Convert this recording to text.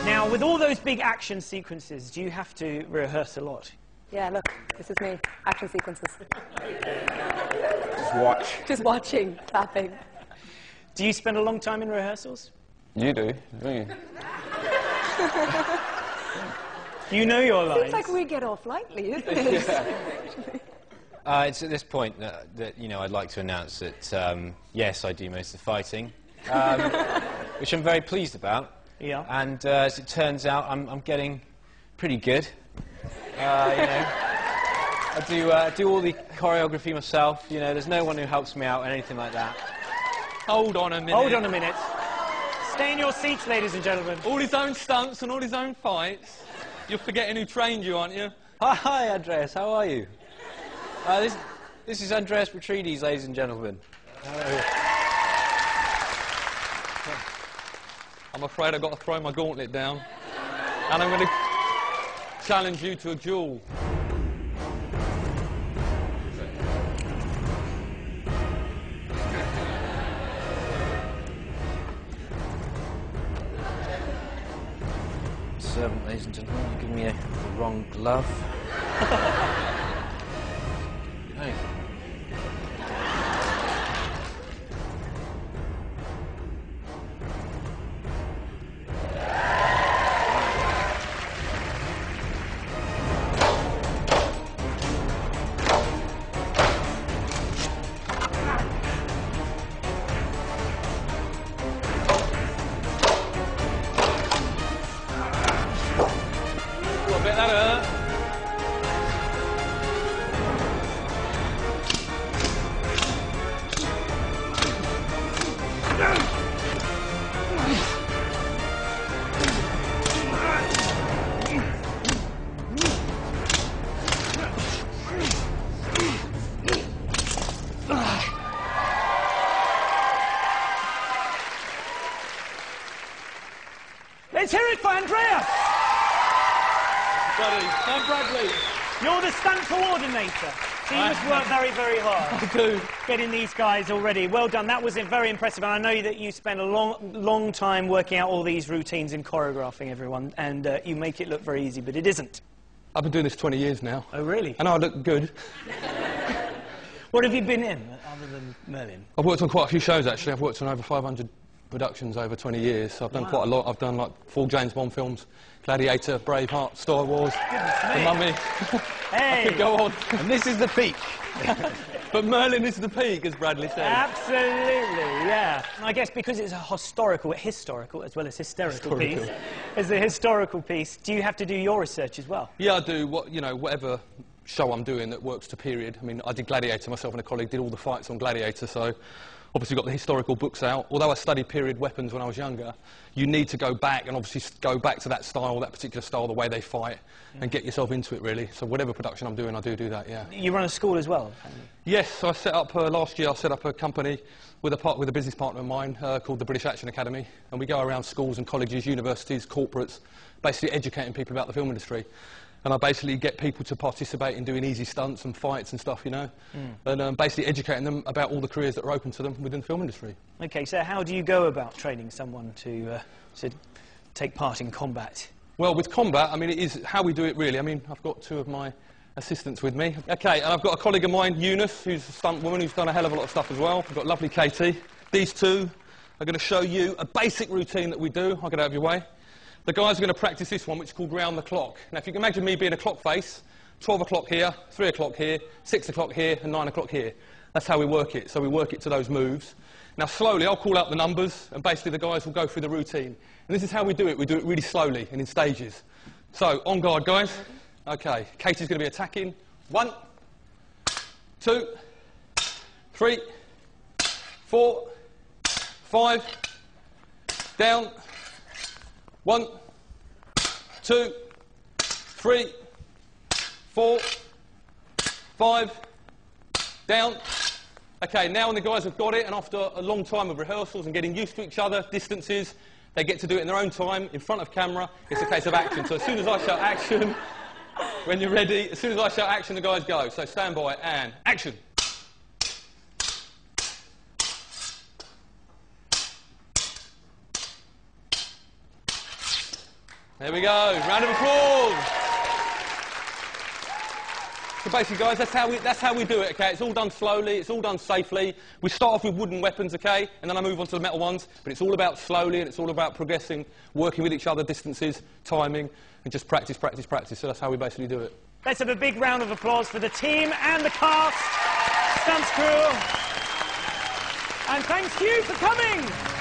Now, with all those big action sequences, do you have to rehearse a lot? Yeah, look, this is me. Action sequences. Just watch. Just watching, clapping. Do you spend a long time in rehearsals? You do, don't you? You know your lines. Seems like we get off lightly, isn't it? Yeah. It's at this point that you know, I'd like to announce that yes, I do most of the fighting, which I'm very pleased about. Yeah. And as it turns out, I'm getting pretty good. You know, I do all the choreography myself. You know, there's no one who helps me out or anything like that. Hold on a minute. Hold on a minute. Stay in your seats, ladies and gentlemen. All his own stunts and all his own fights. You're forgetting who trained you, aren't you? Hi, Andreas. How are you? This is Andreas Petrides, ladies and gentlemen. I'm afraid I've got to throw my gauntlet down. And I'm going to challenge you to a duel. Servant, ladies and gentlemen, you give me the wrong glove. Hey. I bet that hurt. Let's hear it for Andreas! Buddy, I'm Bradley. You're the stunt coordinator. So you must work very, very hard. I do. Getting these guys already. Well done. That was very impressive. And I know that you spent a long time working out all these routines and choreographing everyone. And you make it look very easy, but it isn't. I've been doing this 20 years now. Oh, really? And I look good. What have you been in, other than Merlin? I've worked on quite a few shows, actually. I've worked on over 500 productions over 20 years, so I've done quite a lot. I've done like 4 James Bond films, Gladiator, Braveheart, Star Wars, The Mummy. Hey! I could go on. And this is the peak. But Merlin is the peak, as Bradley said. Absolutely, yeah. I guess because it's a historical as well as hysterical piece, as a historical piece, do you have to do your research as well? Yeah, I do. Whatever show I'm doing that works to period. I mean, I did Gladiator, myself and a colleague did all the fights on Gladiator, so obviously got the historical books out. Although I studied period weapons when I was younger, you need to go back and obviously go back to that style, that particular style, the way they fight, and get yourself into it, really. So whatever production I'm doing, I do that, yeah. You run a school as well? Yes, I set up, last year I set up a company with a business partner of mine called the British Action Academy, and we go around schools and colleges, universities, corporates, basically educating people about the film industry. And I basically get people to participate in doing easy stunts and fights and stuff, you know, and basically educating them about all the careers that are open to them within the film industry. Okay, so how do you go about training someone to take part in combat? Well, with combat, I mean, it is how we do it, really. I mean, I've got 2 of my assistants with me. Okay, and I've got a colleague of mine, Eunice, who's a stunt woman who's done a hell of a lot of stuff as well. I've got lovely Katie. These 2 are going to show you a basic routine that we do. I'll get out of your way. The guys are going to practice this one, which is called round the clock. Now, if you can imagine me being a clock face, 12 o'clock here, 3 o'clock here, 6 o'clock here, and 9 o'clock here. That's how we work it. So we work it to those moves. Now, slowly, I'll call out the numbers, and basically the guys will go through the routine. And this is how we do it. We do it really slowly and in stages. So, on guard, guys. Okay, Katie's going to be attacking. 1, 2, 3, 4, 5, down. 1, 2, 3, 4, 5, down. Okay, now when the guys have got it, and after a long time of rehearsals and getting used to each other, distances, they get to do it in their own time, in front of camera. It's a case of action. So as soon as I shout action, when you're ready, as soon as I shout action, the guys go. So stand by and action. There we go. Round of applause. So basically, guys, that's how we do it, okay? It's all done slowly, it's all done safely. We start off with wooden weapons, okay? And then I move on to the metal ones. But it's all about slowly, and it's all about progressing, working with each other, distances, timing, and just practice, practice, practice. So that's how we basically do it. Let's have a big round of applause for the team and the cast, stunts crew. And thanks to you for coming.